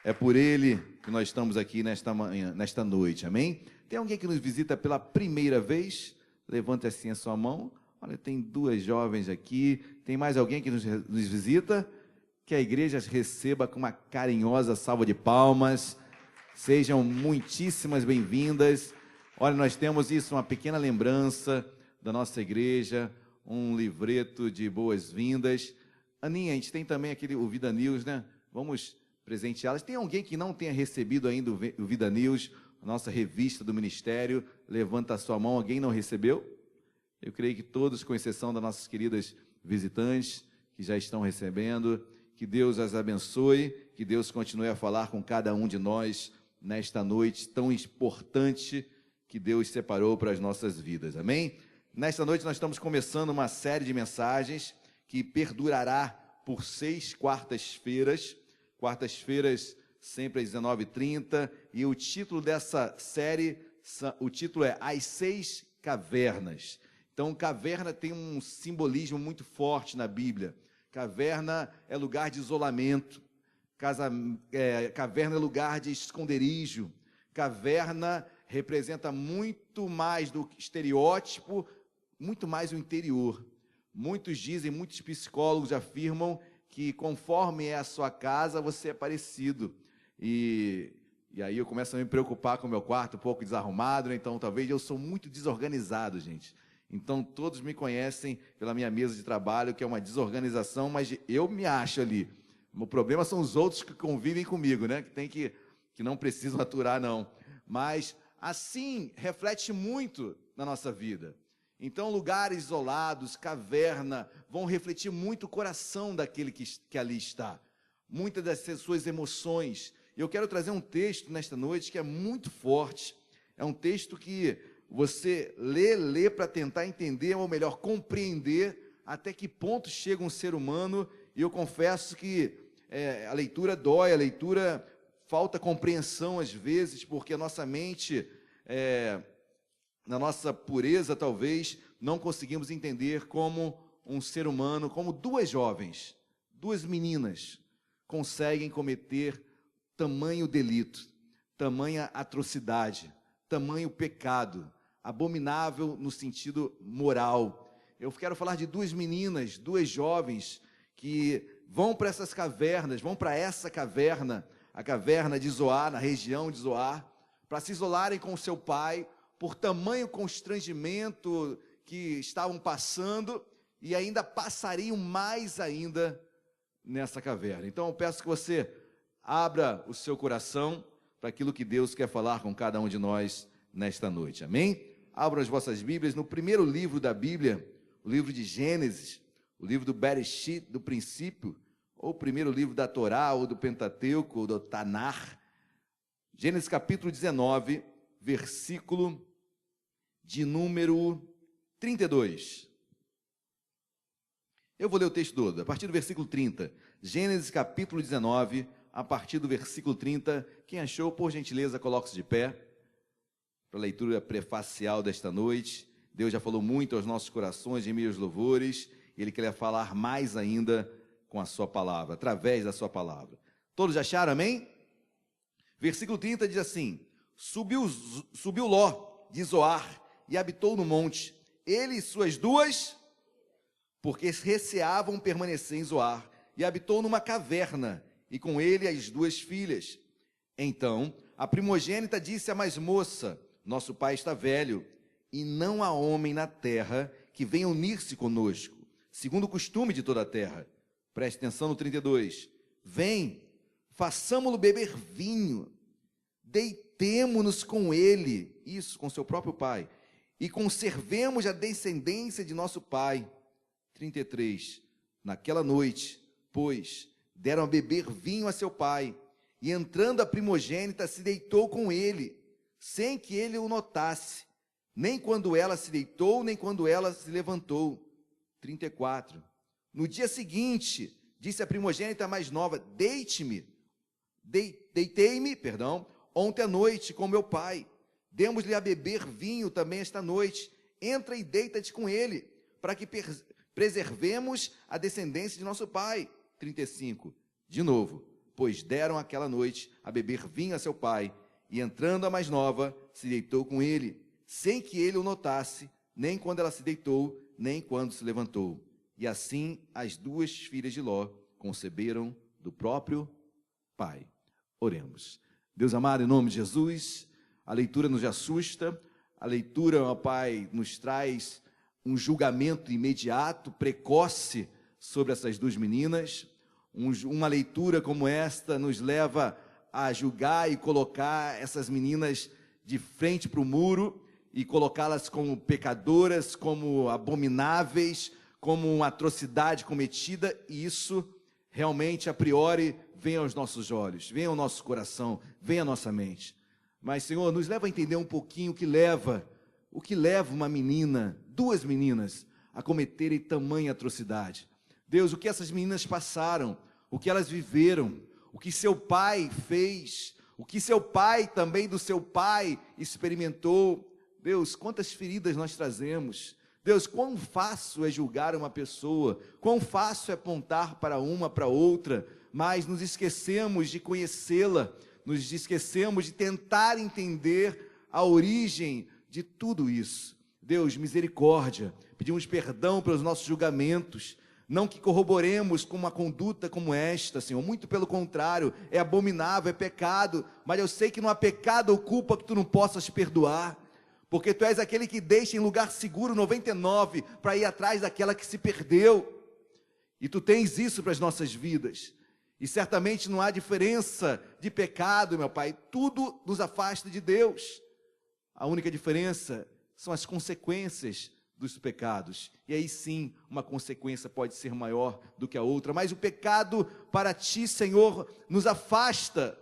É por Ele que nós estamos aqui nesta manhã, nesta noite, amém? Tem alguém que nos visita pela primeira vez? Levante assim a sua mão. Olha, tem duas jovens aqui. Tem mais alguém que nos visita? Que a igreja as receba com uma carinhosa salva de palmas. Sejam muitíssimas bem-vindas. Olha, nós temos isso, uma pequena lembrança da nossa igreja, um livreto de boas-vindas. Aninha, a gente tem também o Vida News, né? Vamos presenteá-las. Tem alguém que não tenha recebido ainda o Vida News, a nossa revista do ministério? Levanta a sua mão. Alguém não recebeu? Eu creio que todos, com exceção das nossas queridas visitantes, que já estão recebendo. Que Deus as abençoe, que Deus continue a falar com cada um de nós nesta noite tão importante que Deus separou para as nossas vidas, amém? Nesta noite nós estamos começando uma série de mensagens que perdurará por 6 quartas-feiras, sempre às 19h30, e o título dessa série, o título é As 6 Cavernas. Então, caverna tem um simbolismo muito forte na Bíblia. Caverna é lugar de isolamento, caverna é lugar de esconderijo, caverna representa muito mais do estereótipo, muito mais o interior. Muitos psicólogos afirmam que conforme é a sua casa, você é parecido. E aí eu começo a me preocupar com o meu quarto, um pouco desarrumado, né? Então talvez eu sou muito desorganizado, gente. Então todos me conhecem pela minha mesa de trabalho, que é uma desorganização, mas eu me acho ali. O problema são os outros que convivem comigo, né? Que não precisam aturar, não. Mas assim reflete muito na nossa vida. Então, lugares isolados, caverna, vão refletir muito o coração daquele que ali está. Muitas das suas emoções. Eu quero trazer um texto nesta noite que é muito forte. É um texto que você lê para tentar entender, ou melhor, compreender até que ponto chega um ser humano. E eu confesso que a leitura dói, a leitura falta compreensão às vezes, porque a nossa mente, na nossa pureza talvez, não conseguimos entender como um ser humano, como duas jovens, duas meninas, conseguem cometer tamanho delito, tamanha atrocidade, tamanho pecado, abominável no sentido moral. Eu quero falar de duas meninas, duas jovens, que vão para essas cavernas, vão para essa caverna, a caverna de Zoar, na região de Zoar, para se isolarem com o seu pai, por tamanho constrangimento que estavam passando, e ainda passariam mais ainda nessa caverna. Então eu peço que você abra o seu coração para aquilo que Deus quer falar com cada um de nós nesta noite, amém? Abram as vossas Bíblias no primeiro livro da Bíblia, o livro de Gênesis, o livro do Bereshit, do princípio, ou o primeiro livro da Torá, ou do Pentateuco, ou do Tanar. Gênesis capítulo 19, versículo de número 32. Eu vou ler o texto todo, a partir do versículo 30. Gênesis capítulo 19, a partir do versículo 30. Quem achou, por gentileza, coloque-se de pé, para a leitura prefacial desta noite. Deus já falou muito aos nossos corações em meio aos louvores, e Ele quer falar mais ainda com a sua palavra, através da sua palavra. Todos já acharam, amém? Versículo 30 diz assim: Subiu Ló de Zoar e habitou no monte, ele e suas duas, porque receavam permanecer em Zoar, e habitou numa caverna, e com ele as duas filhas. Então a primogênita disse à mais moça: Nosso pai está velho, e não há homem na terra que venha unir-se conosco, segundo o costume de toda a terra. Preste atenção no 32. Vem, façamo-lo beber vinho, deitemo-nos com ele, isso, com seu próprio pai, e conservemos a descendência de nosso pai. 33. Naquela noite, pois, deram a beber vinho a seu pai, e entrando a primogênita se deitou com ele, sem que ele o notasse, nem quando ela se deitou, nem quando ela se levantou. 34. No dia seguinte, disse a primogênita mais nova: Deitei-me, ontem à noite com meu pai. Demos-lhe a beber vinho também esta noite. Entra e deita-te com ele, para que preservemos a descendência de nosso pai. 35. De novo. pois deram aquela noite a beber vinho a seu pai, e entrando a mais nova, se deitou com ele, sem que ele o notasse, nem quando ela se deitou, nem quando se levantou. E assim as duas filhas de Ló conceberam do próprio pai. Oremos. Deus amado, em nome de Jesus, a leitura nos assusta, a leitura, ó Pai, nos traz um julgamento imediato, precoce sobre essas duas meninas. Uma leitura como esta nos leva a julgar e colocar essas meninas de frente para o muro e colocá-las como pecadoras, como abomináveis, como uma atrocidade cometida, e isso realmente, a priori, vem aos nossos olhos, vem ao nosso coração, vem à nossa mente. Mas, Senhor, nos leva a entender um pouquinho o que leva uma menina, duas meninas, a cometerem tamanha atrocidade. Deus, o que essas meninas passaram, o que elas viveram, o que seu pai fez, o que seu pai também do seu pai experimentou. Deus, quantas feridas nós trazemos. Deus, quão fácil é julgar uma pessoa, quão fácil é apontar para uma, para outra, mas nos esquecemos de conhecê-la, nos esquecemos de tentar entender a origem de tudo isso. Deus, misericórdia, pedimos perdão pelos nossos julgamentos, não que corroboremos com uma conduta como esta, Senhor, muito pelo contrário, é abominável, é pecado, mas eu sei que não há pecado ou culpa que tu não possas perdoar, porque tu és aquele que deixa em lugar seguro 99 para ir atrás daquela que se perdeu, e tu tens isso para as nossas vidas, e certamente não há diferença de pecado, meu Pai, tudo nos afasta de Deus, a única diferença são as consequências dos pecados, e aí sim, uma consequência pode ser maior do que a outra, mas o pecado para ti, Senhor, nos afasta.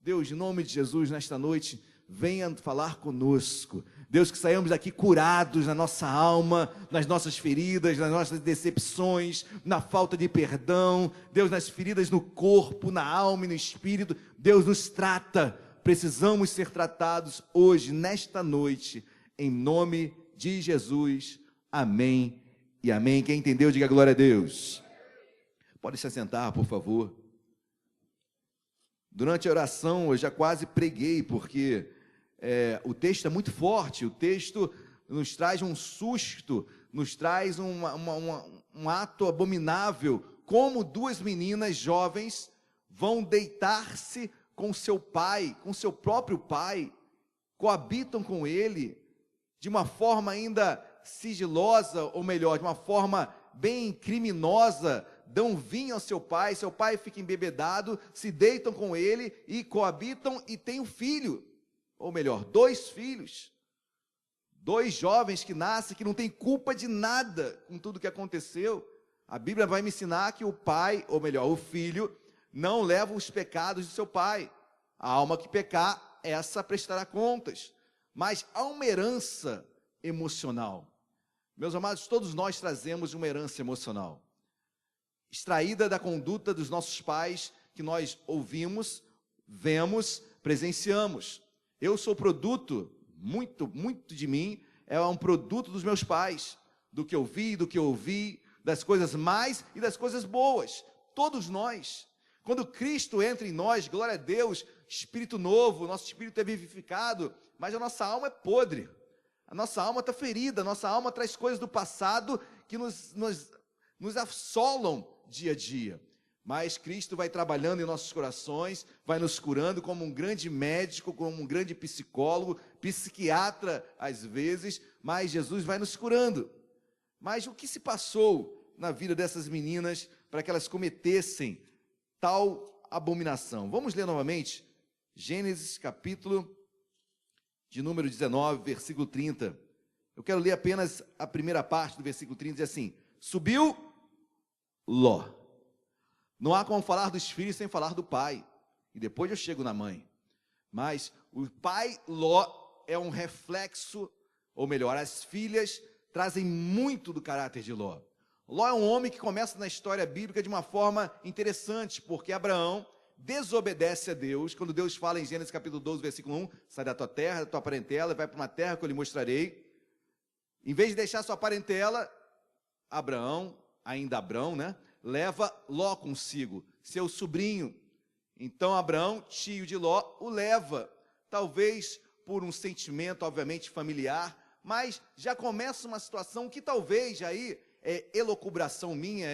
Deus, em nome de Jesus, nesta noite, venha falar conosco, Deus, que saímos daqui curados na nossa alma, nas nossas feridas, nas nossas decepções, na falta de perdão, Deus, nas feridas no corpo, na alma e no espírito. Deus, nos trata, precisamos ser tratados hoje, nesta noite, em nome de Jesus, amém e amém. Quem entendeu, diga glória a Deus. Pode se assentar, por favor. Durante a oração eu já quase preguei, porque o texto é muito forte, o texto nos traz um susto, nos traz um ato abominável, como duas meninas jovens vão deitar-se com seu pai, com seu próprio pai, coabitam com ele, de uma forma ainda sigilosa, ou melhor, de uma forma bem criminosa, dão vinho ao seu pai fica embebedado, se deitam com ele e coabitam e tem um filho, ou melhor, dois filhos, dois jovens que nascem, que não têm culpa de nada com tudo que aconteceu. A Bíblia vai me ensinar que o pai, ou melhor, o filho, não leva os pecados do seu pai. A alma que pecar, essa prestará contas. Mas há uma herança emocional. Meus amados, todos nós trazemos uma herança emocional, extraída da conduta dos nossos pais, que nós ouvimos, vemos, presenciamos. Eu sou produto, muito de mim, é um produto dos meus pais, do que eu vi, do que eu ouvi, das coisas mais e das coisas boas. Todos nós. Quando Cristo entra em nós, glória a Deus, espírito novo, nosso espírito é vivificado, mas a nossa alma é podre. A nossa alma está ferida, a nossa alma traz coisas do passado que nos assolam dia a dia. Mas Cristo vai trabalhando em nossos corações, vai nos curando como um grande médico, como um grande psicólogo, psiquiatra às vezes, mas Jesus vai nos curando. Mas o que se passou na vida dessas meninas para que elas cometessem tal abominação? Vamos ler novamente Gênesis capítulo de número 19, versículo 30. Eu quero ler apenas a primeira parte do versículo 30, diz assim: subiu Ló. Não há como falar dos filhos sem falar do pai, e depois eu chego na mãe. Mas o pai Ló é um reflexo, ou melhor, as filhas trazem muito do caráter de Ló. Ló é um homem que começa na história bíblica de uma forma interessante, porque Abraão desobedece a Deus, quando Deus fala em Gênesis capítulo 12, versículo 1, sai da tua terra, da tua parentela, vai para uma terra que eu lhe mostrarei. Em vez de deixar sua parentela, Abraão, ainda Abrão, leva Ló consigo, seu sobrinho. Então Abraão, tio de Ló, o leva, talvez por um sentimento, obviamente, familiar, mas já começa uma situação que talvez aí é elucubração minha,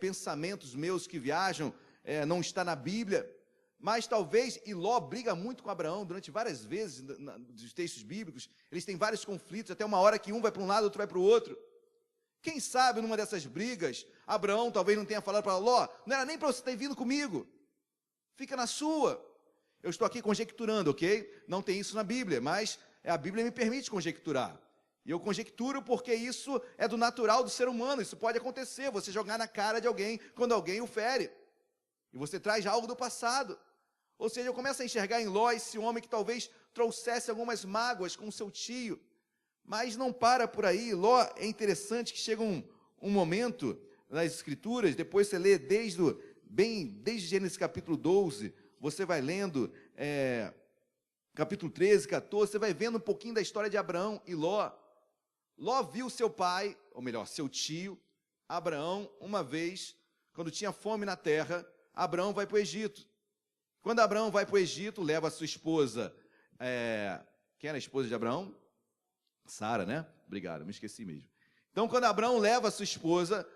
pensamentos meus que viajam, não está na Bíblia, mas talvez, e Ló briga muito com Abraão durante várias vezes dos textos bíblicos, eles têm vários conflitos, até uma hora que um vai para um lado, outro vai para o outro. Quem sabe numa dessas brigas, Abraão talvez não tenha falado para Ló, não era nem para você ter vindo comigo, fica na sua. Eu estou aqui conjecturando, ok? Não tem isso na Bíblia, mas a Bíblia me permite conjecturar. E eu conjecturo porque isso é do natural do ser humano, isso pode acontecer, você jogar na cara de alguém quando alguém o fere. E você traz algo do passado. Ou seja, eu começo a enxergar em Ló esse homem que talvez trouxesse algumas mágoas com o seu tio. Mas não para por aí. Ló, é interessante que chega um momento nas Escrituras, depois você lê desde Gênesis capítulo 12, você vai lendo capítulo 13, 14, você vai vendo um pouquinho da história de Abraão e Ló. Ló viu seu pai, ou melhor, seu tio, Abraão, uma vez, quando tinha fome na terra, Abraão vai para o Egito. Quando Abraão vai para o Egito, leva a sua esposa, quem era a esposa de Abraão? Sara, né? Obrigado, me esqueci mesmo. Então, quando Abraão leva a sua esposa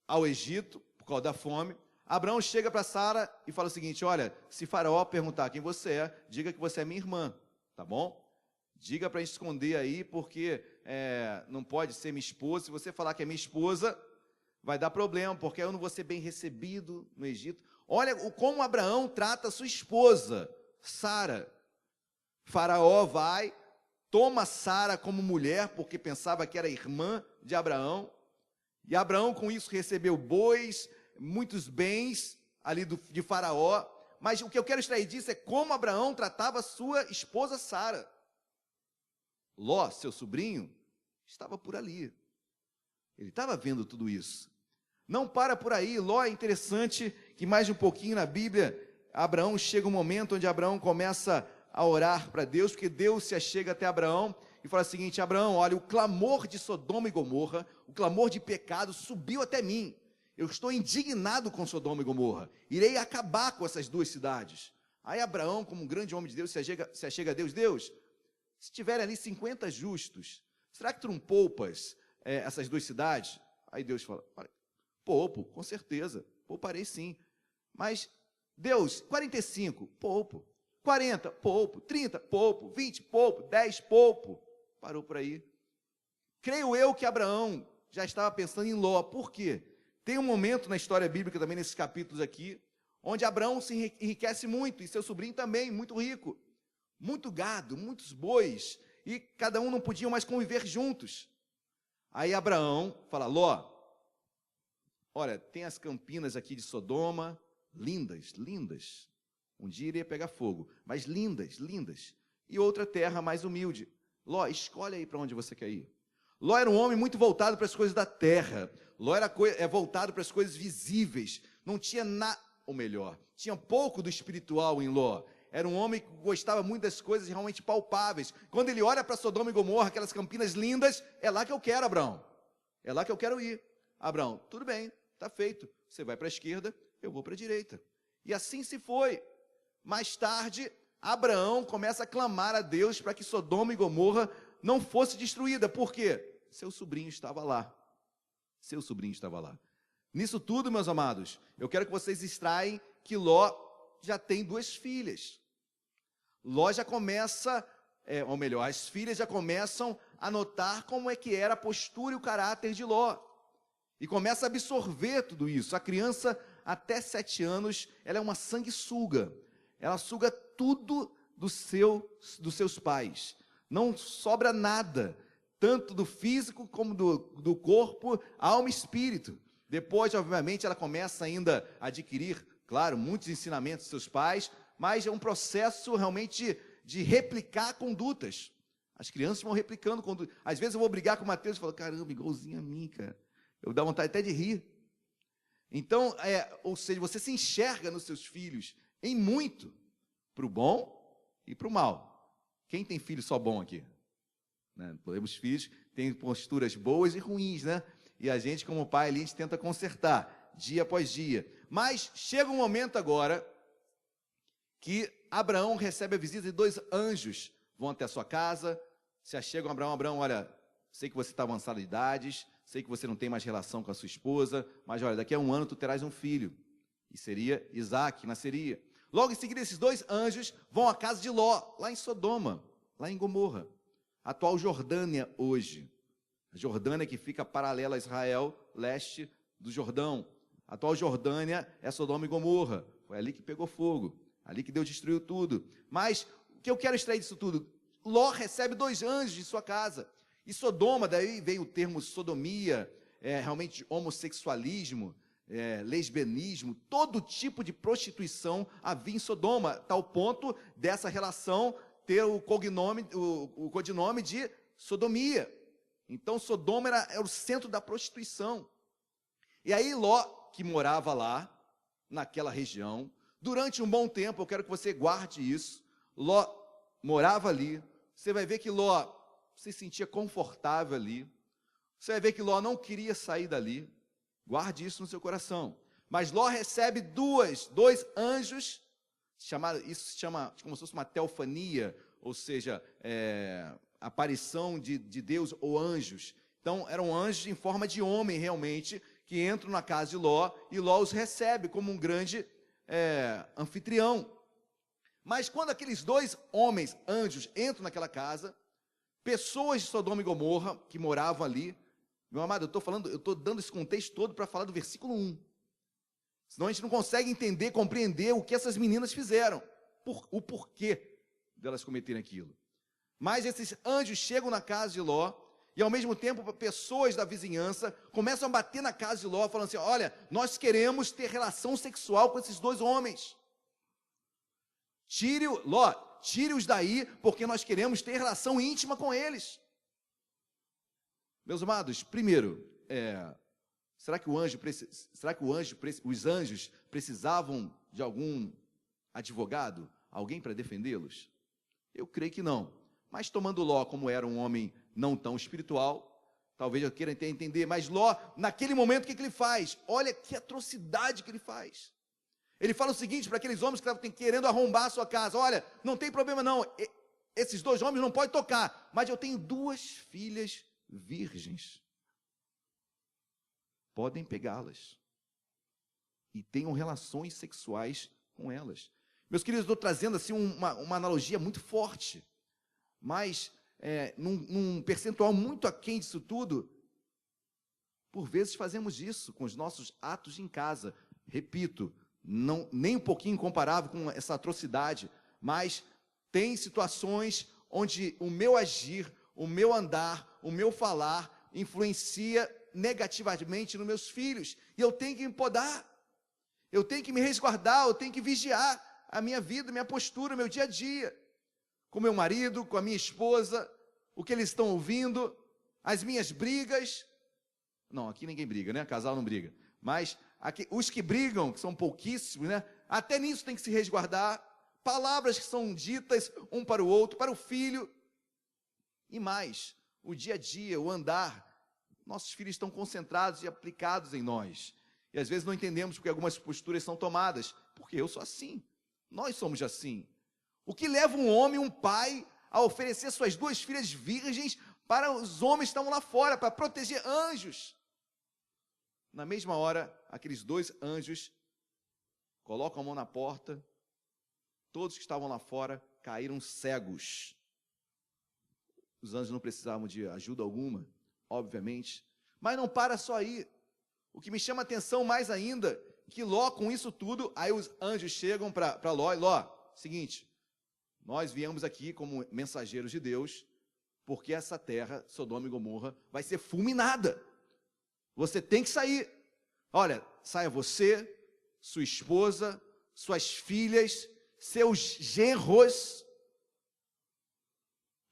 ao Egito, por causa da fome, Abraão chega para Sara e fala o seguinte: olha, se Faraó perguntar quem você é, diga que você é minha irmã, tá bom? Diga para esconder aí, porque não pode ser minha esposa. Se você falar que é minha esposa, vai dar problema, porque eu não vou ser bem recebido no Egito. Olha como Abraão trata a sua esposa, Sara. Faraó vai, toma Sara como mulher, porque pensava que era irmã de Abraão. E Abraão, com isso, recebeu bois, muitos bens ali de Faraó. Mas o que eu quero extrair disso é como Abraão tratava sua esposa Sara. Ló, seu sobrinho, estava por ali. Ele estava vendo tudo isso. Não para por aí. Ló, é interessante que mais um pouquinho na Bíblia, Abraão chega um momento onde Abraão começa a orar para Deus, porque Deus se achega até Abraão e fala o seguinte: Abraão, olha, o clamor de Sodoma e Gomorra, o clamor de pecado subiu até mim. Eu estou indignado com Sodoma e Gomorra. Irei acabar com essas duas cidades. Aí Abraão, como um grande homem de Deus, se achega a Deus. Deus, se tiverem ali 50 justos, será que tu não poupas essas duas cidades? Aí Deus fala: poupo, com certeza, pouparei sim. Mas, Deus, 45, poupo. 40, poupo. 30, poupo. 20, poupo. 10, poupo. Parou por aí. Creio eu que Abraão já estava pensando em Ló. Por quê? Tem um momento na história bíblica, também nesses capítulos aqui, onde Abraão se enriquece muito, e seu sobrinho também, muito rico. Muito gado, muitos bois, e cada um não podiam mais conviver juntos. Aí Abraão fala: Ló, olha, tem as campinas aqui de Sodoma, lindas, lindas. Um dia iria pegar fogo, mas lindas, lindas. E outra terra mais humilde. Ló, escolhe aí para onde você quer ir. Ló era um homem muito voltado para as coisas da terra. Ló era voltado para as coisas visíveis. Não tinha nada, ou melhor, tinha pouco do espiritual em Ló. Era um homem que gostava muito das coisas realmente palpáveis. Quando ele olha para Sodoma e Gomorra, aquelas campinas lindas, é lá que eu quero, Abraão. É lá que eu quero ir. Abraão, tudo bem, está feito. Você vai para a esquerda, eu vou para a direita. E assim se foi. Mais tarde, Abraão começa a clamar a Deus para que Sodoma e Gomorra não fosse destruída. Por quê? Seu sobrinho estava lá. Seu sobrinho estava lá. Nisso tudo, meus amados, eu quero que vocês extraem que Ló já tem duas filhas. Ló já começa, ou melhor, as filhas já começam a notar como é que era a postura e o caráter de Ló. E começa a absorver tudo isso. A criança, até 7 anos, ela é uma sanguessuga. Ela suga tudo dos seus pais. Não sobra nada, tanto do físico como do corpo, alma e espírito. Depois, obviamente, ela começa ainda a adquirir, claro, muitos ensinamentos dos seus pais, mas é um processo realmente de replicar condutas. As crianças vão replicando condutas. Às vezes eu vou brigar com o Mateus e falo: caramba, igualzinho a mim, cara. Eu dou vontade até de rir. Então, ou seja, você se enxerga nos seus filhos em muito, para o bom e para o mal. Quem tem filho só bom aqui? Né? Temos filhos que têm posturas boas e ruins, né? E a gente, como pai, ali, a gente tenta consertar, dia após dia. Mas chega um momento agora, que Abraão recebe a visita de 2 anjos, vão até a sua casa, se achegam a Abraão, Abraão, olha, sei que você está avançado de idades, sei que você não tem mais relação com a sua esposa, mas olha, daqui a 1 ano tu terás um filho, e seria Isaque, nasceria. Logo em seguida, esses 2 anjos vão à casa de Ló, lá em Sodoma, lá em Gomorra, atual Jordânia hoje. A Jordânia que fica paralela a Israel, leste do Jordão. A atual Jordânia é Sodoma e Gomorra, foi ali que pegou fogo, ali que Deus destruiu tudo. Mas o que eu quero extrair disso tudo? Ló recebe 2 anjos de sua casa. E Sodoma, daí vem o termo sodomia, realmente homossexualismo, lesbianismo, todo tipo de prostituição havia em Sodoma, tal ponto dessa relação ter o codinome de sodomia. Então Sodoma era o centro da prostituição. E aí Ló, que morava lá, naquela região, durante um bom tempo, eu quero que você guarde isso, Ló morava ali, você vai ver que Ló se sentia confortável ali, você vai ver que Ló não queria sair dali, guarde isso no seu coração. Mas Ló recebe 2 anjos, isso se chama como se fosse uma teofania, ou seja, aparição de Deus ou anjos. Então, eram anjos em forma de homem, realmente, que entram na casa de Ló, e Ló os recebe como um grande anfitrião. Mas quando aqueles 2 homens, anjos, entram naquela casa, pessoas de Sodoma e Gomorra, que moravam ali, meu amado, eu estou dando esse contexto todo para falar do versículo 1. Senão a gente não consegue entender, compreender o que essas meninas fizeram, o porquê delas cometerem aquilo. Mas esses anjos chegam na casa de Ló, e ao mesmo tempo pessoas da vizinhança começam a bater na casa de Ló, falando assim, olha, nós queremos ter relação sexual com esses 2 homens. Tire-os daí, porque nós queremos ter relação íntima com eles. Meus amados, primeiro, será que os anjos precisavam de algum advogado, alguém para defendê-los? Eu creio que não. Mas tomando Ló como era um homem não tão espiritual, talvez eu queira entender, mas Ló, naquele momento, o que ele faz? Olha que atrocidade que ele faz. Ele fala o seguinte para aqueles homens que estavam querendo arrombar a sua casa, olha, não tem problema não, esses 2 homens não podem tocar, mas eu tenho 2 filhas virgens, podem pegá-las, e tenham relações sexuais com elas. Meus queridos, eu estou trazendo assim uma analogia muito forte, mas num percentual muito aquém disso tudo, por vezes fazemos isso com os nossos atos em casa, repito, nem um pouquinho comparável com essa atrocidade, mas tem situações onde o meu agir, o meu andar, o meu falar influencia negativamente nos meus filhos, e eu tenho que me podar, eu tenho que me resguardar, eu tenho que vigiar a minha vida, minha postura, meu dia a dia, com meu marido, com a minha esposa, o que eles estão ouvindo, as minhas brigas. Não, aqui ninguém briga, né? Casal não briga. Mas aqui, os que brigam, que são pouquíssimos, né? Até nisso tem que se resguardar. Palavras que são ditas um para o outro, para o filho. E mais, o dia a dia, o andar. Nossos filhos estão concentrados e aplicados em nós. E às vezes não entendemos porque algumas posturas são tomadas. Porque eu sou assim. Nós somos assim. O que leva um homem, um pai, a oferecer suas 2 filhas virgens para os homens que estavam lá fora, para proteger anjos? Na mesma hora, aqueles 2 anjos colocam a mão na porta, todos que estavam lá fora caíram cegos. Os anjos não precisavam de ajuda alguma, obviamente, mas não para só aí. O que me chama a atenção mais ainda, que Ló, com isso tudo, aí os anjos chegam para Ló, e Ló, seguinte, nós viemos aqui como mensageiros de Deus, porque essa terra, Sodoma e Gomorra, vai ser fulminada. Você tem que sair. Olha, saia você, sua esposa, suas filhas, seus genros.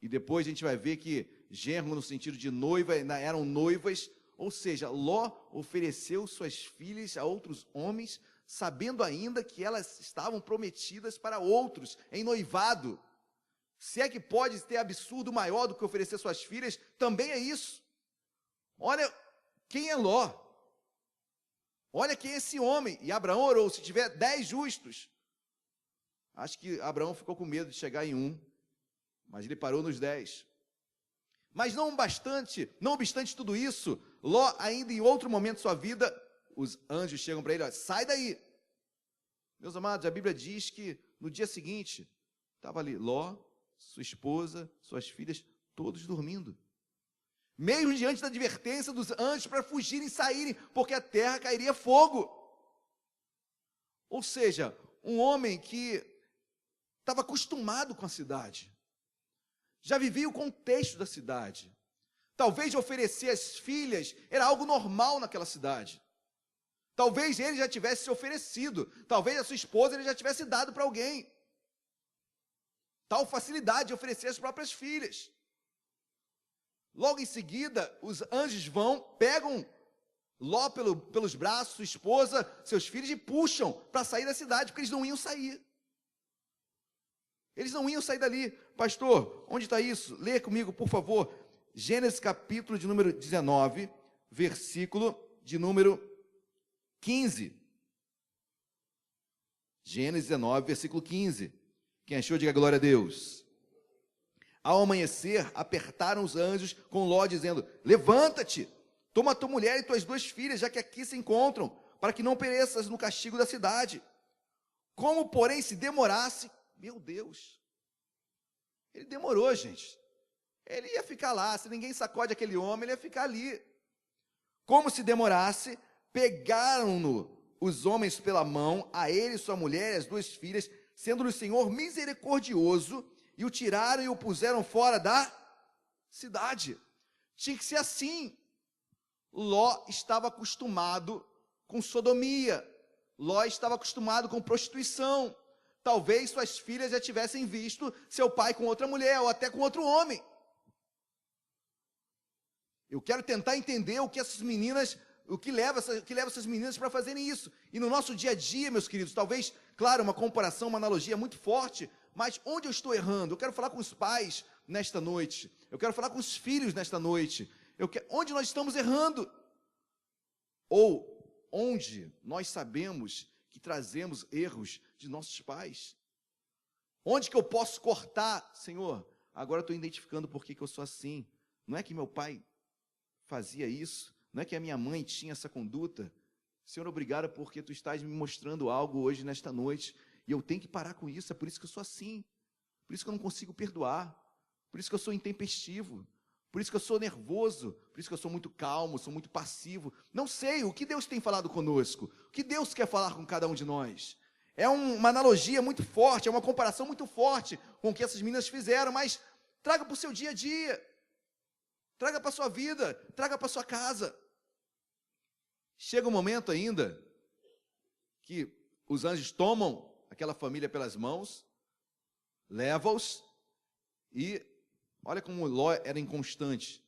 E depois a gente vai ver que genro no sentido de noiva, eram noivas, ou seja, Ló ofereceu suas filhas a outros homens, sabendo ainda que elas estavam prometidas para outros, em noivado. Se é que pode ter absurdo maior do que oferecer suas filhas, também é isso. Olha quem é Ló. Olha quem é esse homem. E Abraão orou, se tiver 10 justos. Acho que Abraão ficou com medo de chegar em 1, mas ele parou nos 10. Mas não obstante tudo isso, Ló, ainda em outro momento de sua vida, os anjos chegam para ele, olha, sai daí. Meus amados, a Bíblia diz que no dia seguinte, estava ali Ló, sua esposa, suas filhas, todos dormindo. Mesmo diante da advertência dos anjos para fugirem e saírem, porque a terra cairia fogo. Ou seja, um homem que estava acostumado com a cidade, já vivia o contexto da cidade. Talvez oferecer as filhas era algo normal naquela cidade. Talvez ele já tivesse se oferecido, talvez a sua esposa ele já tivesse dado para alguém. Tal facilidade de oferecer as próprias filhas. Logo em seguida, os anjos vão, pegam Ló pelos braços, sua esposa, seus filhos, e puxam para sair da cidade, porque eles não iam sair. Eles não iam sair dali. Pastor, onde está isso? Lê comigo, por favor. Gênesis capítulo de número 19, versículo de número 15. Gênesis 19, versículo 15. Quem achou, diga glória a Deus. Ao amanhecer, apertaram os anjos com Ló, dizendo, levanta-te, toma tua mulher e tuas 2 filhas, já que aqui se encontram, para que não pereças no castigo da cidade. Como, porém, se demorasse, meu Deus, ele demorou, gente. Ele ia ficar lá, se ninguém sacode aquele homem, ele ia ficar ali. Como se demorasse, pegaram-no os homens pela mão, a ele, sua mulher e as 2 filhas, sendo-lhe o Senhor misericordioso, e o tiraram e o puseram fora da cidade. Tinha que ser assim. Ló estava acostumado com sodomia. Ló estava acostumado com prostituição. Talvez suas filhas já tivessem visto seu pai com outra mulher, ou até com outro homem. Eu quero tentar entender o que essas meninas, o que leva essas meninas para fazerem isso. E no nosso dia a dia, meus queridos, talvez, claro, uma comparação, uma analogia muito forte, mas onde eu estou errando? Eu quero falar com os pais nesta noite. Eu quero falar com os filhos nesta noite. Onde nós estamos errando? Ou onde nós sabemos que trazemos erros de nossos pais? Onde que eu posso cortar? Senhor, agora eu estou identificando por que eu sou assim. Não é que meu pai fazia isso, não é que a minha mãe tinha essa conduta. Senhor, obrigado porque tu estás me mostrando algo hoje, nesta noite, e eu tenho que parar com isso. É por isso que eu sou assim, por isso que eu não consigo perdoar, por isso que eu sou intempestivo, por isso que eu sou nervoso, por isso que eu sou muito calmo, sou muito passivo. Não sei o que Deus tem falado conosco, o que Deus quer falar com cada um de nós. É uma analogia muito forte, é uma comparação muito forte com o que essas meninas fizeram, mas traga para o seu dia a dia, traga para a sua vida, traga para a sua casa. Chega um momento ainda que os anjos tomam aquela família pelas mãos, leva-os, e olha como Ló era inconstante.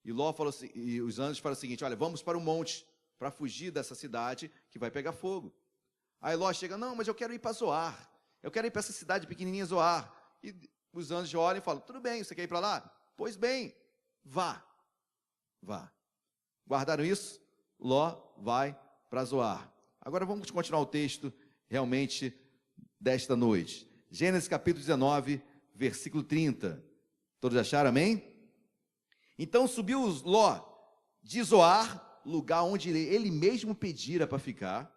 E Ló falou assim, e os anjos falam o seguinte, olha, vamos para o monte, para fugir dessa cidade que vai pegar fogo. Aí Ló chega, não, mas eu quero ir para Zoar, eu quero ir para essa cidade pequenininha Zoar. E os anjos olham e falam, tudo bem, você quer ir para lá? Pois bem, vá. Guardaram isso? Ló vai para Zoar. Agora vamos continuar o texto realmente desta noite. Gênesis capítulo 19, versículo 30. Todos acharam, amém? Então subiu Ló de Zoar, lugar onde ele mesmo pedira para ficar,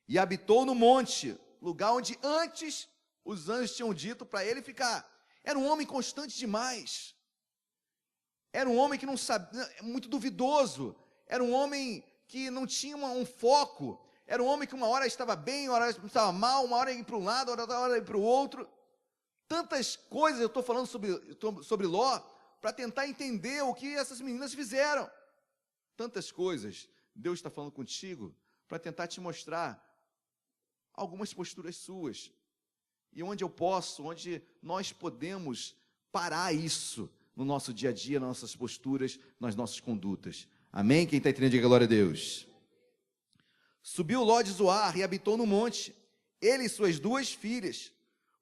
e habitou no monte, lugar onde antes os anjos tinham dito para ele ficar. Era um homem constante demais. Era um homem que não sabia, muito duvidoso. Era um homem que não tinha um foco. Era um homem que uma hora estava bem, uma hora estava mal, uma hora ia para um lado, outra hora ia para o outro. Tantas coisas eu estou falando sobre Ló, para tentar entender o que essas meninas fizeram. Tantas coisas Deus está falando contigo, para tentar te mostrar algumas posturas suas. E onde onde nós podemos parar isso no nosso dia a dia, nas nossas posturas, nas nossas condutas. Amém? Quem está entendendo, diga glória a Deus. Subiu Ló de Zoar e habitou no monte, ele e suas 2 filhas,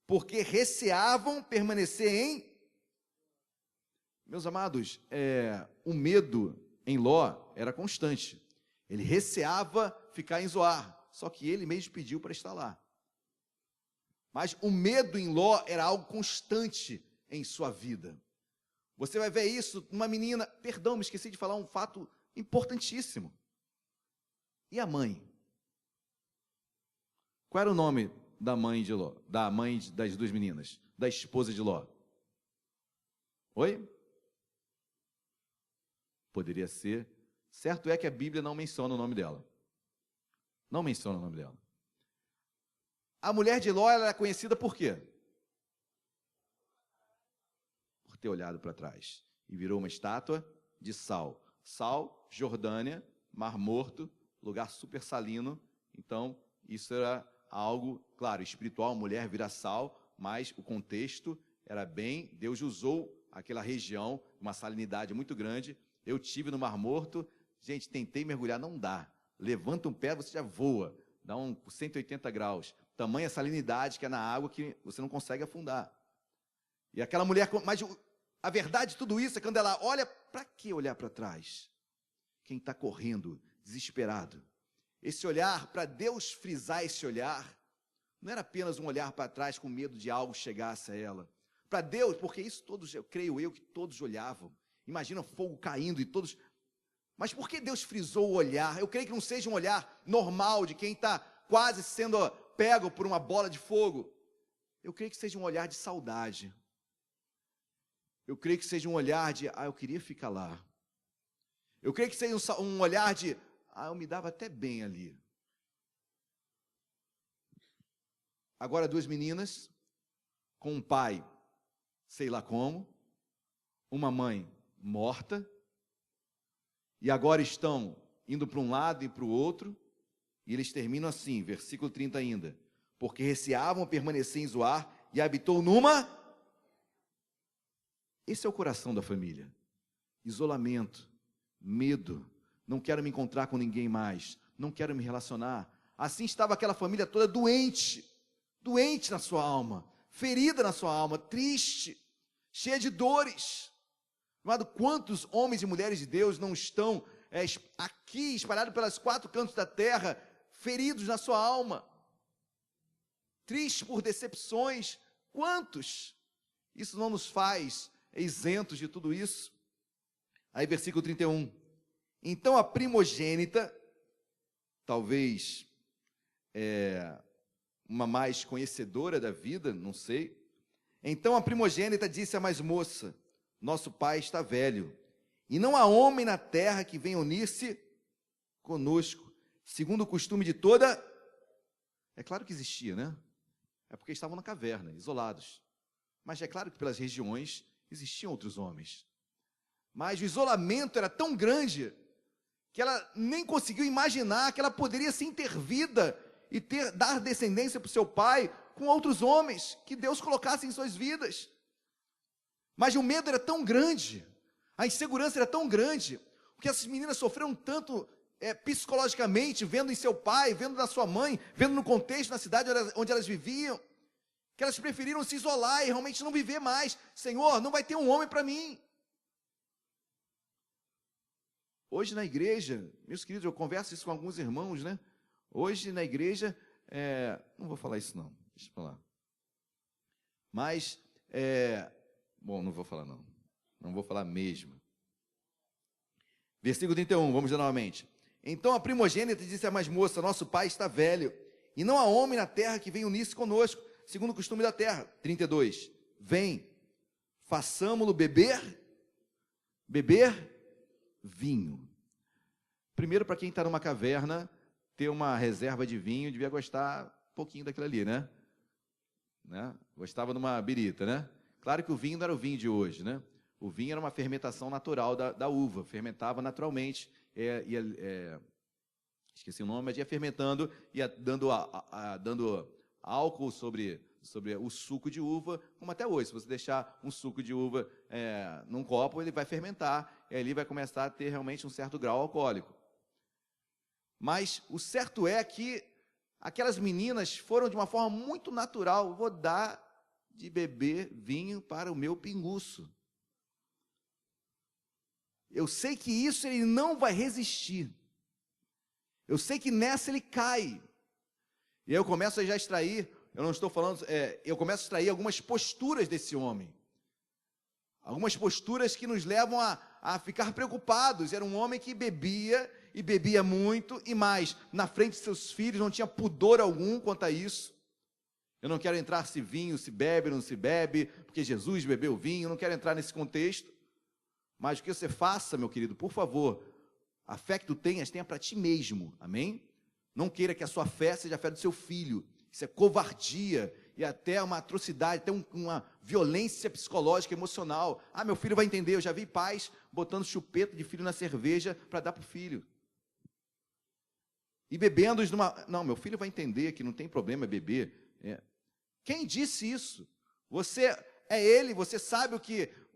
porque receavam permanecer em... Meus amados, o medo em Ló era constante. Ele receava ficar em Zoar, só que ele mesmo pediu para estar lá. Mas o medo em Ló era algo constante em sua vida. Você vai ver isso numa menina. Perdão, me esqueci de falar um fato importantíssimo. E a mãe? Qual era o nome da mãe de Ló? Da mãe das duas meninas? Da esposa de Ló? Oi? Poderia ser. Certo é que a Bíblia não menciona o nome dela. Não menciona o nome dela. A mulher de Ló, ela era conhecida por quê? Por ter olhado para trás. E virou uma estátua de sal. Sal, Jordânia, Mar Morto, lugar super salino. Então, isso era algo, claro, espiritual, mulher vira sal, mas o contexto era bem, Deus usou aquela região, uma salinidade muito grande. Eu tive no Mar Morto, gente, tentei mergulhar, não dá. Levanta um pé, você já voa, dá 180 graus. Tamanha salinidade que é na água que você não consegue afundar. E aquela mulher, mas a verdade de tudo isso é quando ela olha, para que olhar para trás? Quem está correndo, desesperado. Esse olhar, para Deus frisar esse olhar, não era apenas um olhar para trás com medo de algo chegasse a ela. Para Deus, porque isso todos, eu creio eu, que todos olhavam. Imagina fogo caindo e todos... Mas por que Deus frisou o olhar? Eu creio que não seja um olhar normal de quem está quase sendo pego por uma bola de fogo. Eu creio que seja um olhar de saudade. Eu creio que seja um olhar de, eu queria ficar lá. Eu creio que seja um olhar de, eu me dava até bem ali. Agora duas meninas, com um pai, sei lá como, uma mãe morta, e agora estão indo para um lado e para o outro, e eles terminam assim, versículo 30 ainda, porque receavam permanecer em Zoar, e habitou numa... Esse é o coração da família, isolamento, medo, não quero me encontrar com ninguém mais, não quero me relacionar. Assim estava aquela família toda doente na sua alma, ferida na sua alma, triste, cheia de dores. Amado, quantos homens e mulheres de Deus não estão aqui, espalhados pelos 4 cantos da terra, feridos na sua alma, tristes por decepções? Quantos? Isso não nos faz isentos de tudo isso. Aí versículo 31, então a primogênita, talvez uma mais conhecedora da vida, não sei, então a primogênita disse à mais moça, nosso pai está velho, e não há homem na terra que venha unir-se conosco, segundo o costume de toda... É claro que existia, né? É porque estavam na caverna, isolados. Mas é claro que pelas regiões existiam outros homens. Mas o isolamento era tão grande que ela nem conseguiu imaginar que ela poderia ser intervida e dar descendência para o seu pai com outros homens que Deus colocasse em suas vidas. Mas o medo era tão grande, a insegurança era tão grande, porque essas meninas sofreram tanto psicologicamente, vendo em seu pai, vendo na sua mãe, vendo no contexto, na cidade onde elas viviam, que elas preferiram se isolar e realmente não viver mais. Senhor, não vai ter um homem para mim. Hoje na igreja, meus queridos, eu converso isso com alguns irmãos, né? Hoje na igreja, não vou falar isso não, deixa eu falar. Mas, bom, não vou falar não, não vou falar mesmo. Versículo 31, vamos ler novamente. Então a primogênita disse à mais moça, nosso pai está velho, e não há homem na terra que venha unir-se conosco, segundo o costume da terra. 32, vem, façamo-lo beber vinho. Primeiro, para quem está numa caverna, ter uma reserva de vinho, devia gostar um pouquinho daquilo ali, né? Gostava de uma birita, né? Claro que o vinho não era o vinho de hoje, né? O vinho era uma fermentação natural da uva, fermentava naturalmente, esqueci o nome, mas ia fermentando, ia dando álcool sobre o suco de uva, como até hoje. Se você deixar um suco de uva num copo, ele vai fermentar, e ali vai começar a ter realmente um certo grau alcoólico. Mas o certo é que aquelas meninas foram de uma forma muito natural, vou dar de beber vinho para o meu pinguço. Eu sei que isso ele não vai resistir. Eu sei que nessa ele cai. E aí eu começo a já extrair eu não estou falando, eu começo a extrair algumas posturas desse homem. Algumas posturas que nos levam a ficar preocupados. Era um homem que bebia, e bebia muito, e mais, na frente de seus filhos, não tinha pudor algum quanto a isso. Eu não quero entrar se vinho se bebe ou não se bebe, porque Jesus bebeu vinho, eu não quero entrar nesse contexto. Mas o que você faça, meu querido, por favor, a fé que tu tenhas, tenha para ti mesmo, amém? Não queira que a sua fé seja a fé do seu filho. Isso é covardia e até uma atrocidade, até uma violência psicológica, emocional. Ah, meu filho vai entender. Eu já vi pais botando chupeta de filho na cerveja para dar para o filho. E bebendo numa... Não, meu filho vai entender que não tem problema beber. Quem disse isso? Você é ele, você sabe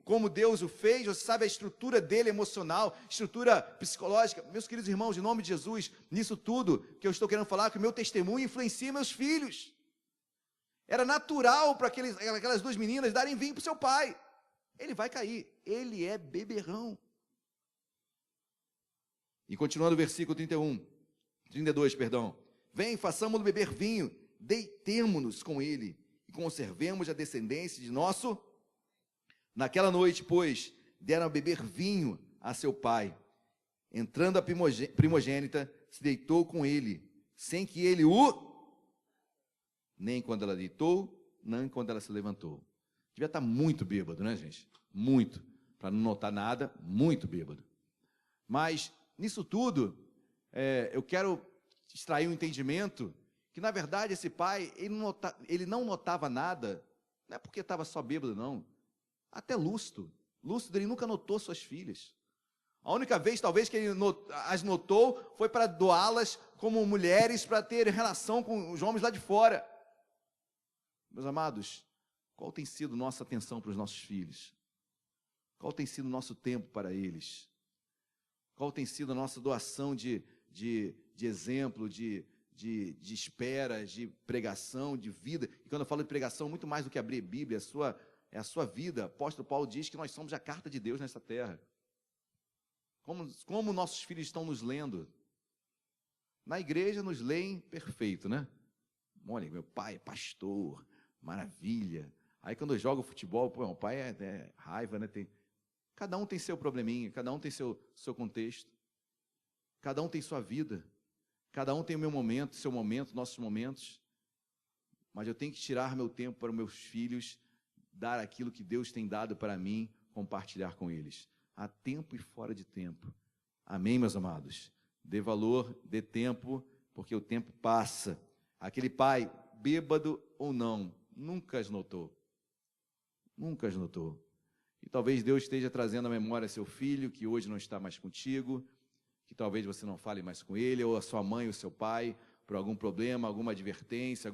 como Deus o fez, você sabe a estrutura dele emocional, estrutura psicológica. Meus queridos irmãos, em nome de Jesus, nisso tudo que eu estou querendo falar, que o meu testemunho influencia meus filhos. Era natural para aquelas duas meninas darem vinho para o seu pai. Ele vai cair, ele é beberrão. E continuando o versículo 32, perdão. Vem, façamos-lo beber vinho, deitemo-nos com ele e conservemos a descendência de nosso... Naquela noite, pois, deram a beber vinho a seu pai. Entrando a primogênita, se deitou com ele, sem que ele nem quando ela deitou, nem quando ela se levantou. Devia estar muito bêbado, né, gente? Muito. Para não notar nada, muito bêbado. Mas, nisso tudo, eu quero extrair um entendimento que, na verdade, esse pai, ele não notava nada, não é porque estava só bêbado, não. Até lúcido, ele nunca notou suas filhas. A única vez, talvez, que ele as notou foi para doá-las como mulheres para ter relação com os homens lá de fora. Meus amados, qual tem sido nossa atenção para os nossos filhos? Qual tem sido o nosso tempo para eles? Qual tem sido a nossa doação de exemplo, de espera, de pregação, de vida? E quando eu falo de pregação, muito mais do que abrir a Bíblia, é a sua vida. O apóstolo Paulo diz que nós somos a carta de Deus nessa terra. Como nossos filhos estão nos lendo? Na igreja nos leem perfeito, né? Olha, meu pai é pastor, maravilha. Aí quando eu jogo futebol, meu pai é raiva, né? Cada um tem seu probleminha, cada um tem seu contexto. Cada um tem sua vida. Cada um tem o meu momento, seu momento, nossos momentos. Mas eu tenho que tirar meu tempo para os meus filhos, dar aquilo que Deus tem dado para mim, compartilhar com eles. Há tempo e fora de tempo. Amém, meus amados? Dê valor, dê tempo, porque o tempo passa. Aquele pai, bêbado ou não, nunca as notou. Nunca as notou. E talvez Deus esteja trazendo à memória seu filho, que hoje não está mais contigo, que talvez você não fale mais com ele, ou a sua mãe ou seu pai, por algum problema, alguma advertência,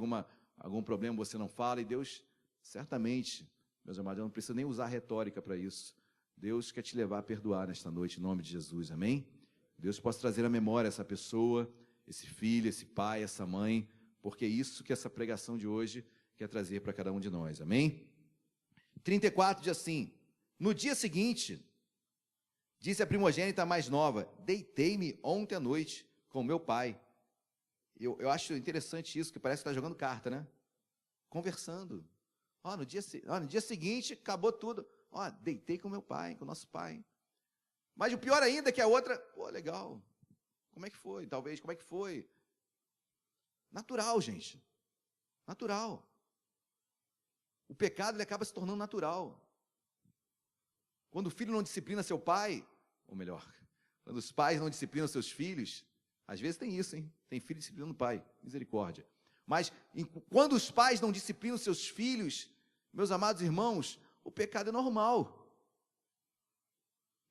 algum problema você não fala, e Deus... Certamente, meus amados, eu não preciso nem usar retórica para isso. Deus quer te levar a perdoar nesta noite, em nome de Jesus, amém? Deus possa trazer à memória essa pessoa, esse filho, esse pai, essa mãe, porque é isso que essa pregação de hoje quer trazer para cada um de nós, amém? 34 diz assim: no dia seguinte, disse a primogênita mais nova, deitei-me ontem à noite com meu pai. Eu acho interessante isso, que parece que está jogando carta, né? Conversando. No dia seguinte, acabou tudo. Deitei com meu pai, com o nosso pai. Mas o pior ainda é que a outra, legal. Como é que foi? Talvez, como é que foi? Natural, gente. Natural. O pecado, ele acaba se tornando natural. Quando o filho não disciplina seu pai, ou melhor, quando os pais não disciplinam seus filhos, às vezes tem isso, hein? Tem filho disciplinando o pai, misericórdia. Mas quando os pais não disciplinam seus filhos, meus amados irmãos, o pecado é normal.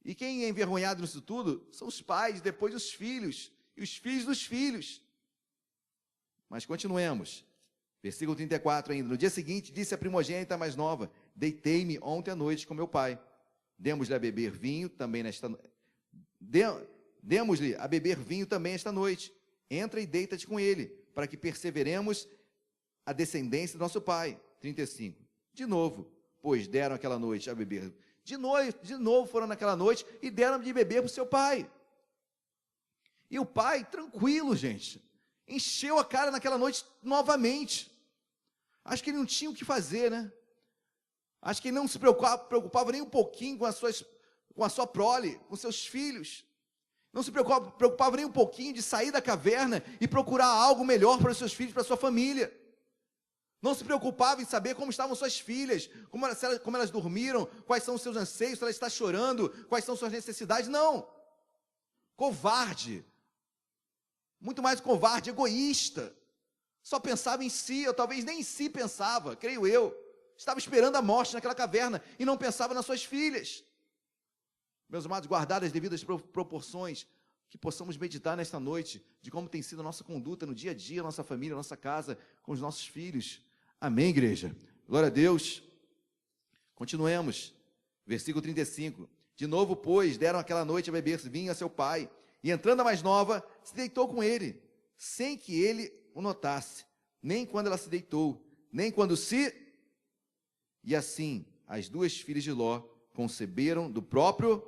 E quem é envergonhado nisso tudo são os pais, depois os filhos, e os filhos dos filhos. Mas continuemos. Versículo 34 ainda. No dia seguinte, disse a primogênita mais nova, deitei-me ontem à noite com meu pai. Demos-lhe a beber vinho também Demos-lhe a beber vinho também esta noite. Entra e deita-te com ele, para que perseveremos a descendência do nosso pai. 35. De novo, pois deram aquela noite a beber. De novo foram naquela noite e deram de beber para o seu pai. E o pai, tranquilo, gente, encheu a cara naquela noite novamente. Acho que ele não tinha o que fazer, né? Acho que ele não se preocupava nem um pouquinho com a sua prole, com seus filhos. Não se preocupava nem um pouquinho de sair da caverna e procurar algo melhor para os seus filhos, para a sua família. Não se preocupava em saber como estavam suas filhas, como elas dormiram, quais são os seus anseios, se ela está chorando, quais são suas necessidades. Não. Covarde. Muito mais covarde, egoísta. Só pensava em si, ou talvez nem em si pensava, creio eu. Estava esperando a morte naquela caverna e não pensava nas suas filhas. Meus amados, guardadas as devidas proporções, que possamos meditar nesta noite de como tem sido a nossa conduta no dia a dia, nossa família, nossa casa, com os nossos filhos. Amém, igreja? Glória a Deus. Continuemos. Versículo 35. De novo, pois, deram aquela noite a beber vinho a seu pai, e entrando a mais nova, se deitou com ele, sem que ele o notasse, nem quando ela se deitou, nem quando se... E assim, as duas filhas de Ló conceberam do próprio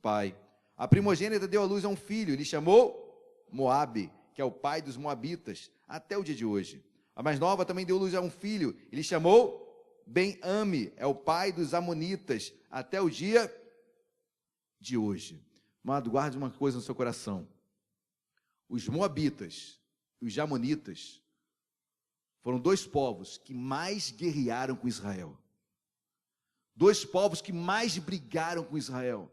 pai. A primogênita deu à luz a um filho, e lhe chamou Moabe, que é o pai dos moabitas, até o dia de hoje. A mais nova também deu à luz a um filho, e lhe chamou Ben-Ami, é o pai dos amonitas, até o dia de hoje. Amado, guarde uma coisa no seu coração. Os moabitas e os amonitas foram dois povos que mais guerrearam com Israel. Dois povos que mais brigaram com Israel.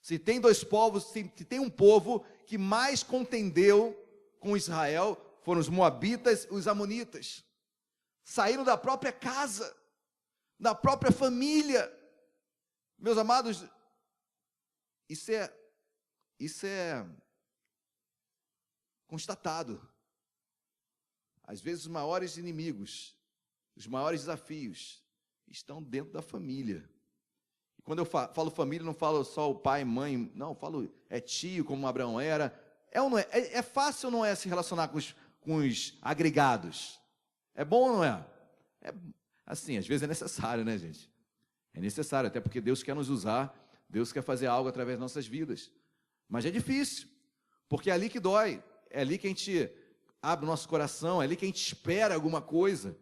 Se tem dois povos, se tem um povo que mais contendeu com Israel, foram os moabitas e os amonitas. Saíram da própria casa, da própria família. Meus amados, isso é constatado. Às vezes os maiores inimigos, os maiores desafios estão dentro da família. E quando eu falo família, não falo só o pai, mãe, não, falo tio, como Abraão era. É ou não é? É fácil ou não é se relacionar com os agregados? É bom ou não é? Assim, às vezes é necessário, né, gente? É necessário, até porque Deus quer nos usar, Deus quer fazer algo através das nossas vidas. Mas é difícil, porque é ali que dói, é ali que a gente abre o nosso coração, é ali que a gente espera alguma coisa.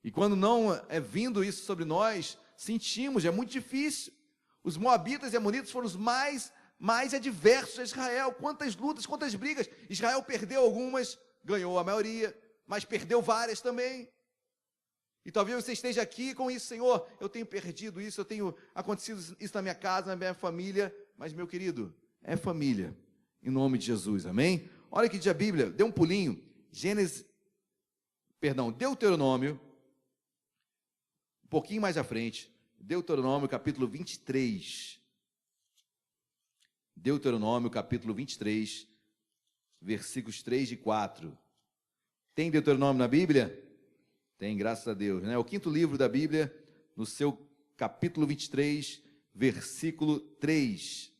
E quando não é vindo isso sobre nós, sentimos, é muito difícil. Os moabitas e amonitas foram os mais adversos a Israel. Quantas lutas, quantas brigas. Israel perdeu algumas, ganhou a maioria, mas perdeu várias também. E talvez você esteja aqui com isso, Senhor, eu tenho perdido isso, eu tenho acontecido isso na minha casa, na minha família, mas, meu querido, é família, em nome de Jesus, amém? Olha que diz a Bíblia, dê um pulinho, Deuteronômio, um pouquinho mais à frente, Deuteronômio capítulo 23, Deuteronômio capítulo 23, versículos 3 e 4, tem Deuteronômio na Bíblia? Tem, graças a Deus, né? O quinto livro da Bíblia, no seu capítulo 23, versículo 3.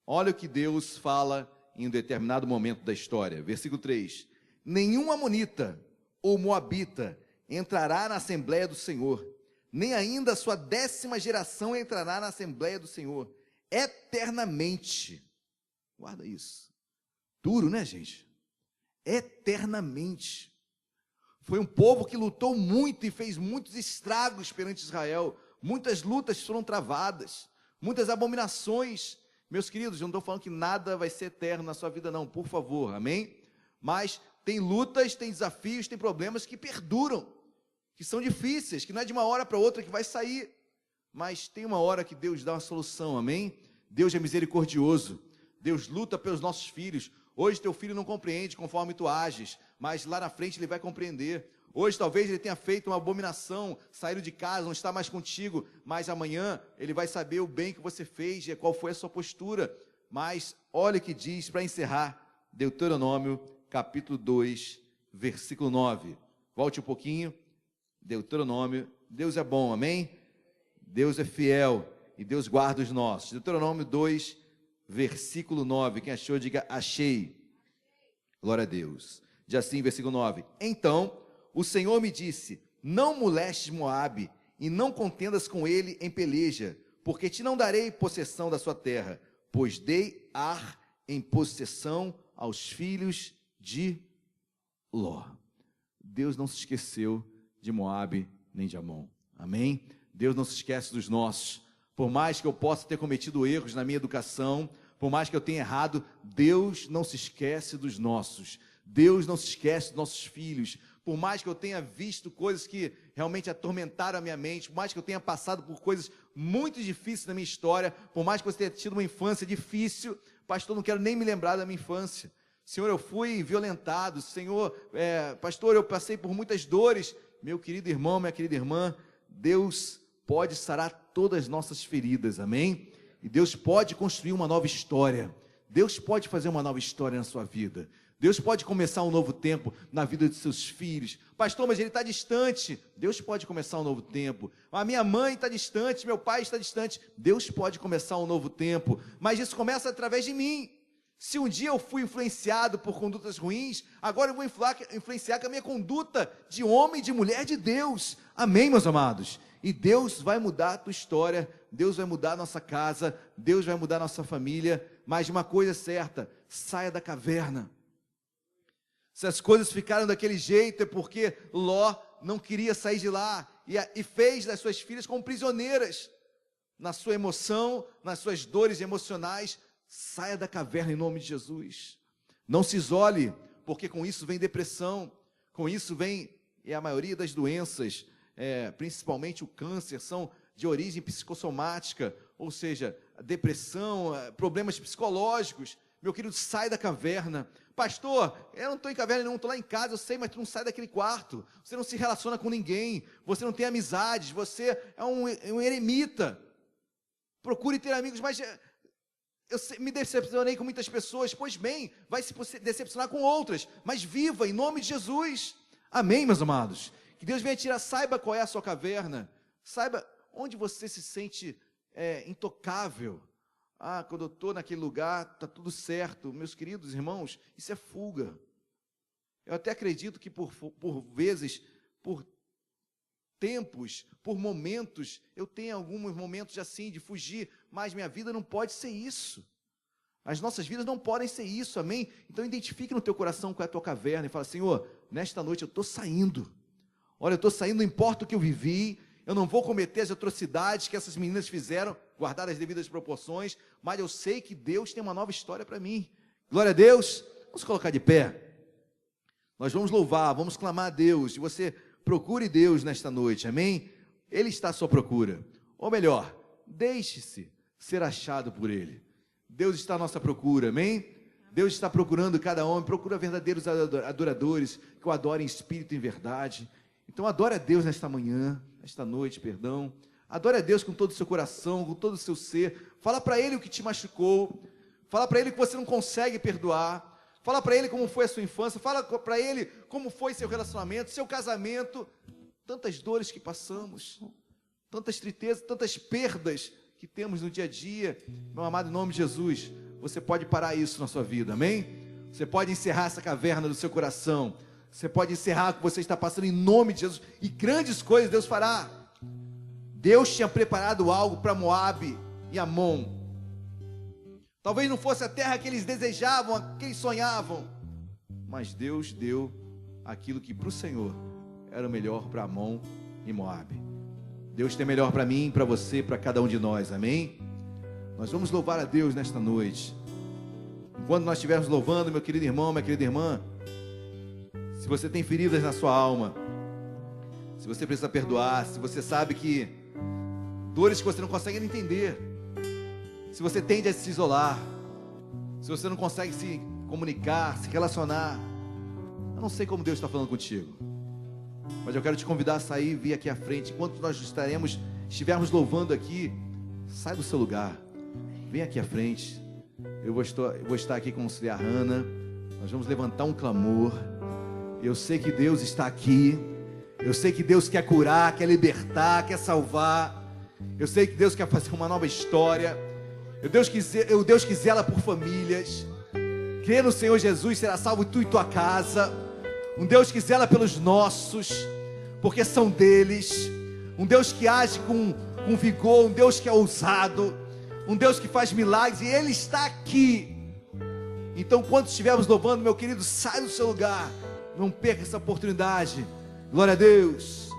Olha o que Deus fala em um determinado momento da história. Versículo 3. Nenhum amonita ou moabita entrará na Assembleia do Senhor, nem ainda a sua 10ª geração entrará na Assembleia do Senhor, eternamente. Guarda isso. Duro, né, gente? Eternamente. Foi um povo que lutou muito e fez muitos estragos perante Israel. Muitas lutas foram travadas, muitas abominações. Meus queridos, eu não estou falando que nada vai ser eterno na sua vida não, por favor, amém? Mas tem lutas, tem desafios, tem problemas que perduram, que são difíceis, que não é de uma hora para outra que vai sair. Mas tem uma hora que Deus dá uma solução, amém? Deus é misericordioso, Deus luta pelos nossos filhos. Hoje teu filho não compreende conforme tu ages, mas lá na frente ele vai compreender. Hoje talvez ele tenha feito uma abominação, saído de casa, não está mais contigo, mas amanhã ele vai saber o bem que você fez e qual foi a sua postura. Mas olha o que diz, para encerrar, Deuteronômio capítulo 2, versículo 9. Volte um pouquinho, Deuteronômio, Deus é bom, amém? Deus é fiel e Deus guarda os nossos. Deuteronômio 2, versículo 9, quem achou, diga achei. Glória a Deus. Diz assim, versículo 9: Então o Senhor me disse: não molestes Moabe, e não contendas com ele em peleja, porque te não darei possessão da sua terra, pois dei Ar em possessão aos filhos de Ló. Deus não se esqueceu de Moabe, nem de Amon. Amém? Deus não se esquece dos nossos. Por mais que eu possa ter cometido erros na minha educação, por mais que eu tenha errado, Deus não se esquece dos nossos. Deus não se esquece dos nossos filhos. Por mais que eu tenha visto coisas que realmente atormentaram a minha mente, por mais que eu tenha passado por coisas muito difíceis na minha história, por mais que você tenha tido uma infância difícil, pastor, não quero nem me lembrar da minha infância. Senhor, eu fui violentado. Senhor, pastor, eu passei por muitas dores. Meu querido irmão, minha querida irmã, Deus pode sarar todas as nossas feridas, amém? E Deus pode construir uma nova história. Deus pode fazer uma nova história na sua vida. Deus pode começar um novo tempo na vida de seus filhos. Pastor, mas ele está distante. Deus pode começar um novo tempo. A minha mãe está distante, meu pai está distante. Deus pode começar um novo tempo. Mas isso começa através de mim. Se um dia eu fui influenciado por condutas ruins, agora eu vou influenciar com a minha conduta de homem e de mulher de Deus. Amém, meus amados? E Deus vai mudar a tua história, Deus vai mudar a nossa casa, Deus vai mudar a nossa família. Mas uma coisa é certa, saia da caverna. Se as coisas ficaram daquele jeito, é porque Ló não queria sair de lá e fez das suas filhas como prisioneiras. Na sua emoção, nas suas dores emocionais, saia da caverna em nome de Jesus. Não se isole, porque com isso vem depressão, com isso vem a maioria das doenças, principalmente o câncer, são de origem psicossomática, ou seja, depressão, problemas psicológicos. Meu querido, sai da caverna. Pastor, eu não estou em caverna nenhuma, estou lá em casa, eu sei, mas tu não sai daquele quarto, você não se relaciona com ninguém, você não tem amizades, você é um eremita. Procure ter amigos, mas me decepcionei com muitas pessoas. Pois bem, vai se decepcionar com outras, mas viva em nome de Jesus. Amém, meus amados? Que Deus venha tirar, saiba qual é a sua caverna, saiba onde você se sente intocável. Quando eu estou naquele lugar, está tudo certo. Meus queridos irmãos, isso é fuga. Eu até acredito que por vezes, por tempos, por momentos, eu tenho alguns momentos assim de fugir, mas minha vida não pode ser isso. As nossas vidas não podem ser isso, amém? Então identifique no teu coração qual é a tua caverna e fala: Senhor, nesta noite eu estou saindo. Olha, eu estou saindo, não importa o que eu vivi, eu não vou cometer as atrocidades que essas meninas fizeram, guardar as devidas proporções, mas eu sei que Deus tem uma nova história para mim. Glória a Deus. Vamos colocar de pé. Nós vamos louvar, vamos clamar a Deus. E você procure Deus nesta noite, amém? Ele está à sua procura. Ou melhor, deixe-se ser achado por Ele. Deus está à nossa procura, amém? Deus está procurando cada homem, procura verdadeiros adoradores, que o adorem em espírito e em verdade. Então adore a Deus nesta manhã, nesta noite, perdão. Adore a Deus com todo o seu coração, com todo o seu ser. Fala para Ele o que te machucou. Fala para Ele que você não consegue perdoar. Fala para Ele como foi a sua infância. Fala para Ele como foi seu relacionamento, seu casamento. Tantas dores que passamos, tantas tristezas, tantas perdas que temos no dia a dia. Meu amado, em nome de Jesus, você pode parar isso na sua vida, amém? Você pode encerrar essa caverna do seu coração. Você pode encerrar o que você está passando em nome de Jesus. E grandes coisas Deus fará. Deus tinha preparado algo para Moabe e Amon. Talvez não fosse a terra que eles desejavam, que eles sonhavam, mas Deus deu aquilo que para o Senhor era o melhor para Amon e Moabe. Deus tem melhor para mim, para você, para cada um de nós, amém? Nós vamos louvar a Deus nesta noite. Enquanto nós estivermos louvando, meu querido irmão, minha querida irmã, se você tem feridas na sua alma, se você precisa perdoar, se você sabe que dores que você não consegue entender, se você tende a se isolar, se você não consegue se comunicar, se relacionar, eu não sei como Deus está falando contigo, mas eu quero te convidar a sair e vir aqui à frente. Enquanto nós estivermos louvando aqui, sai do seu lugar, vem aqui à frente. Eu vou estar aqui com a auxiliar Hannah. Nós vamos levantar um clamor. Eu sei que Deus está aqui. Eu sei que Deus quer curar, quer libertar, quer salvar. Eu sei que Deus quer fazer uma nova história. O Deus que zela por famílias. Crê no Senhor Jesus, será salvo tu e tua casa. Um Deus que zela pelos nossos, porque são deles. Um Deus que age com vigor, um Deus que é ousado, um Deus que faz milagres, e Ele está aqui. Então, quando estivermos louvando, meu querido, sai do seu lugar, não perca essa oportunidade. Glória a Deus.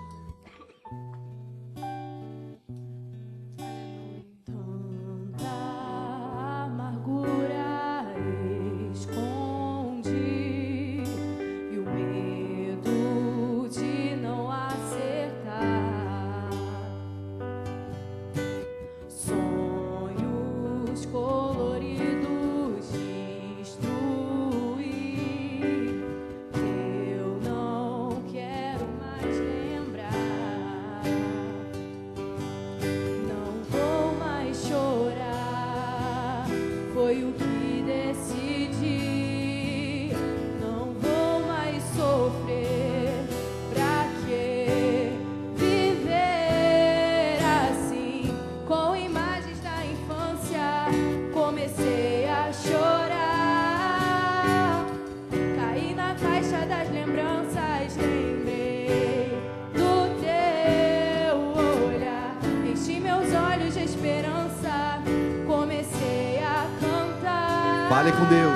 Fale com Deus.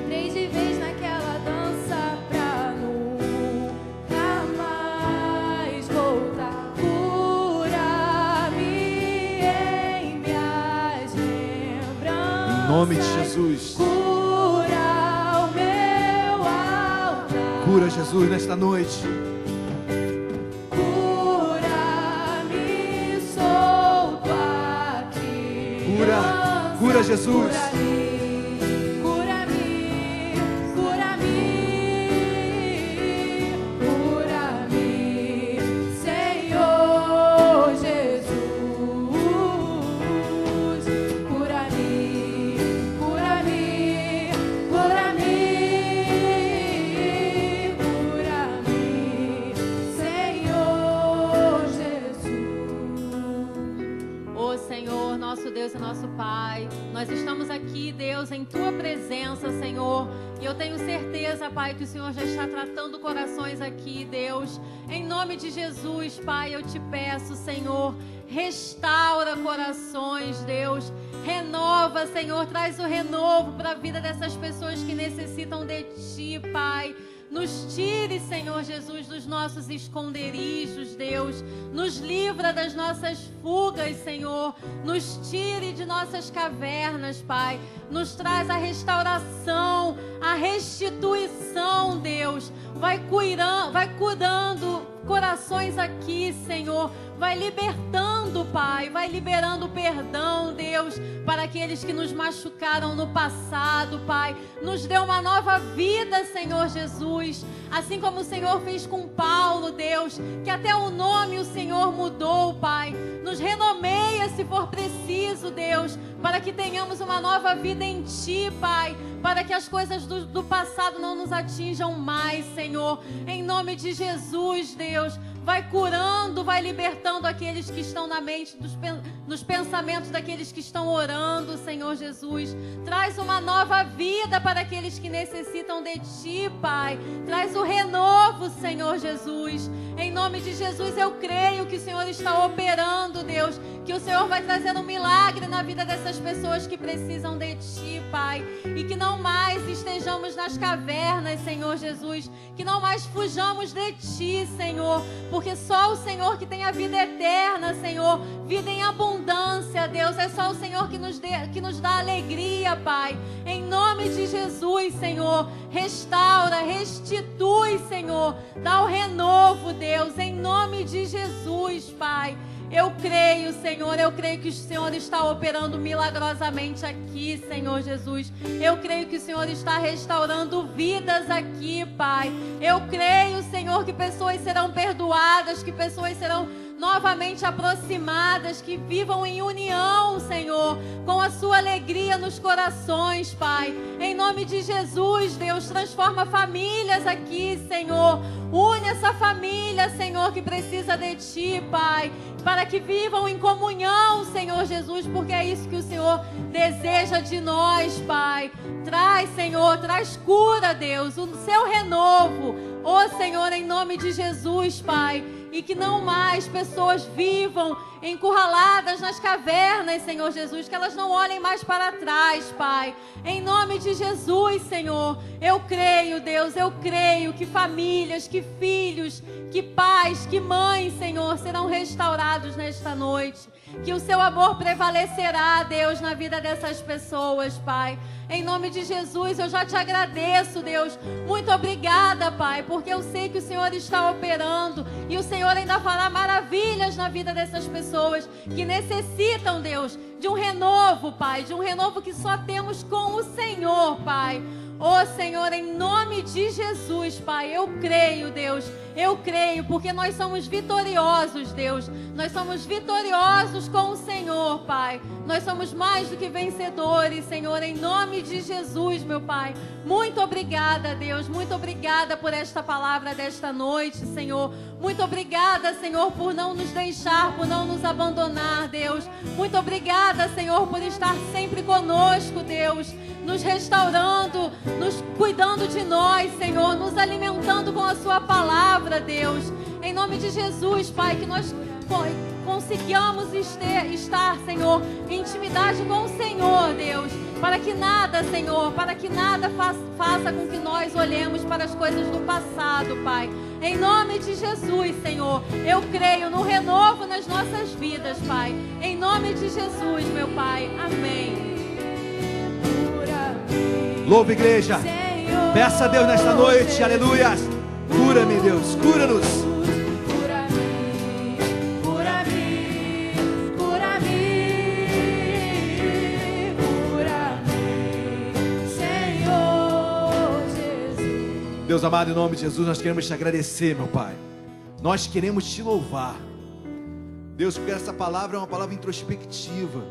Entrei de vez naquela dança pra nunca mais voltar. Cura-me em minhas lembranças. Em nome de Jesus. Cura o meu altar. Cura, Jesus, nesta noite. Cura-me solto aqui. Cura, Jesus. Cura-me, Senhor Jesus. Senhor Jesus. Ó Senhor, nosso Deus e nosso Pai, nós estamos aqui, Deus, em Tua presença, Senhor, e eu tenho certeza, Pai, que o Senhor já está tratando corações aqui, Deus. Em nome de Jesus, Pai, eu te peço, Senhor, restaura corações, Deus. Renova, Senhor, traz o renovo para a vida dessas pessoas que necessitam de Ti, Pai. Nos tire, Senhor Jesus, dos nossos esconderijos, Deus. Nos livra das nossas fugas, Senhor. Nos tire de nossas cavernas, Pai. Nos traz a restauração, a restituição, Deus. Vai curando corações aqui, Senhor. Vai libertando, Pai. Vai liberando perdão, Deus, para aqueles que nos machucaram no passado, Pai. Nos dê uma nova vida, Senhor Jesus. Assim como o Senhor fez com Paulo, Deus, que até o nome o Senhor mudou, Pai. Nos renomeia se for preciso, Deus, para que tenhamos uma nova vida em Ti, Pai. Para que as coisas do passado não nos atinjam mais, Senhor. Em nome de Jesus, Deus. Vai curando, vai libertando aqueles que estão na mente, nos pensamentos daqueles que estão orando, Senhor Jesus. Traz uma nova vida para aqueles que necessitam de Ti, Pai. Traz o renovo, Senhor Jesus. Em nome de Jesus, eu creio que o Senhor está operando, Deus. Que o Senhor vai trazer um milagre na vida dessas pessoas que precisam de Ti, Pai. E que não mais estejamos nas cavernas, Senhor Jesus. Que não mais fujamos de Ti, Senhor. Porque só o Senhor que tem a vida eterna, Senhor. Vida em abundância, Deus. É só o Senhor que nos dá alegria, Pai. Em nome de Jesus, Senhor. Restaura, restitui, Senhor. Dá o renovo, Deus. Em nome de Jesus, Pai. Eu creio, Senhor, eu creio que o Senhor está operando milagrosamente aqui, Senhor Jesus. Eu creio que o Senhor está restaurando vidas aqui, Pai. Eu creio, Senhor, que pessoas serão perdoadas, que pessoas serão novamente aproximadas, que vivam em união, Senhor, com a sua alegria nos corações, Pai. Em nome de Jesus, Deus, transforma famílias aqui, Senhor. Une essa família, Senhor, que precisa de Ti, Pai, para que vivam em comunhão, Senhor Jesus, porque é isso que o Senhor deseja de nós, Pai. Traz, Senhor, traz cura, Deus, o seu renovo, ó Senhor, em nome de Jesus, Pai. E que não mais pessoas vivam encurraladas nas cavernas, Senhor Jesus. Que elas não olhem mais para trás, Pai. Em nome de Jesus, Senhor. Eu creio, Deus, eu creio que famílias, que filhos, que pais, que mães, Senhor, serão restaurados nesta noite. Que o seu amor prevalecerá, Deus, na vida dessas pessoas, Pai. Em nome de Jesus, eu já te agradeço, Deus. Muito obrigada, Pai, porque eu sei que o Senhor está operando e o Senhor ainda fará maravilhas na vida dessas pessoas que necessitam, Deus, de um renovo, Pai, de um renovo que só temos com o Senhor, Pai. Ó Senhor, em nome de Jesus, Pai, eu creio, Deus, eu creio, porque nós somos vitoriosos, Deus. Nós somos vitoriosos com o Senhor, Pai. Nós somos mais do que vencedores, Senhor, em nome de Jesus, meu Pai. Muito obrigada, Deus, muito obrigada por esta palavra desta noite, Senhor. Muito obrigada, Senhor, por não nos deixar, por não nos abandonar, Deus. Muito obrigada, Senhor, por estar sempre conosco, Deus. Nos restaurando, nos cuidando de nós, Senhor, nos alimentando com a sua palavra, Deus. Em nome de Jesus, Pai, que nós consigamos estar, Senhor, em intimidade com o Senhor, Deus, para que nada, Senhor, faça com que nós olhemos para as coisas do passado, Pai. Em nome de Jesus, Senhor, eu creio no renovo nas nossas vidas, Pai. Em nome de Jesus, meu Pai. Amém. Louva, igreja. Peça a Deus nesta noite, aleluias. Cura-me, Deus, cura-nos. Deus amado, em nome de Jesus, nós queremos te agradecer, meu Pai. Nós queremos te louvar. Deus, porque essa palavra é uma palavra introspectiva.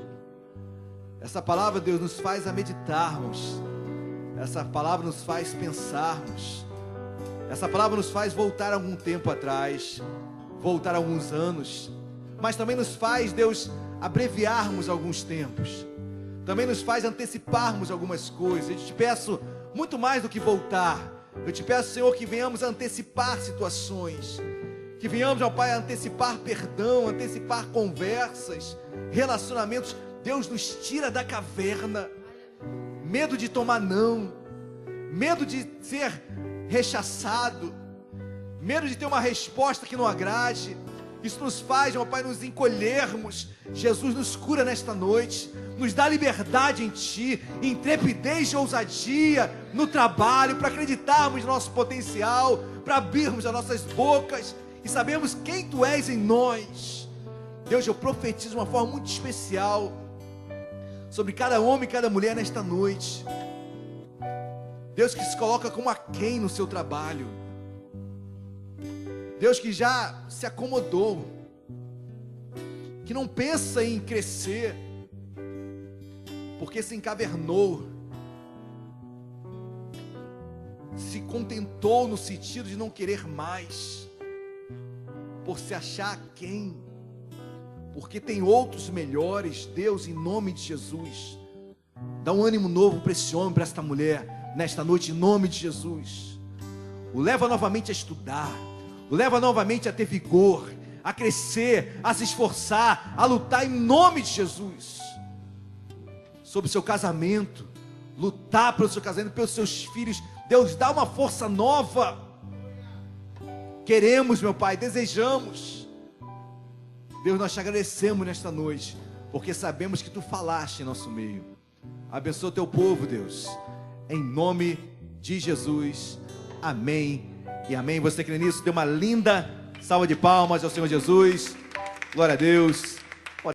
Essa palavra, Deus, nos faz a meditarmos. Essa palavra nos faz pensarmos. Essa palavra nos faz voltar algum tempo atrás, voltar alguns anos. Mas também nos faz, Deus, abreviarmos alguns tempos. Também nos faz anteciparmos algumas coisas. Eu te peço muito mais do que voltar. Eu te peço, Senhor, que venhamos a antecipar situações, que venhamos, ó Pai, a antecipar perdão, antecipar conversas, relacionamentos. Deus, nos tira da caverna, medo de tomar não, medo de ser rechaçado, medo de ter uma resposta que não agrade. Isso nos faz, ó Pai, nos encolhermos. Jesus, nos cura nesta noite, nos dá liberdade em Ti, intrepidez e ousadia no trabalho, para acreditarmos no nosso potencial, para abrirmos as nossas bocas e sabermos quem Tu és em nós. Deus, eu profetizo de uma forma muito especial sobre cada homem e cada mulher nesta noite. Deus, que se coloca como aquém no seu trabalho. Deus, que já se acomodou, que não pensa em crescer, porque se encavernou, se contentou no sentido de não querer mais, por se achar quem, porque tem outros melhores. Deus, em nome de Jesus, dá um ânimo novo para esse homem, para esta mulher, nesta noite, em nome de Jesus. O leva novamente a estudar, o leva novamente a ter vigor, a crescer, a se esforçar, a lutar em nome de Jesus. Sobre o seu casamento, lutar pelo seu casamento, pelos seus filhos. Deus, dá uma força nova. Queremos, meu Pai, desejamos. Deus, nós te agradecemos nesta noite, porque sabemos que Tu falaste em nosso meio. Abençoa o Teu povo, Deus, em nome de Jesus. Amém e amém. Você crê nisso? Dê uma linda salva de palmas ao Senhor Jesus. Glória a Deus.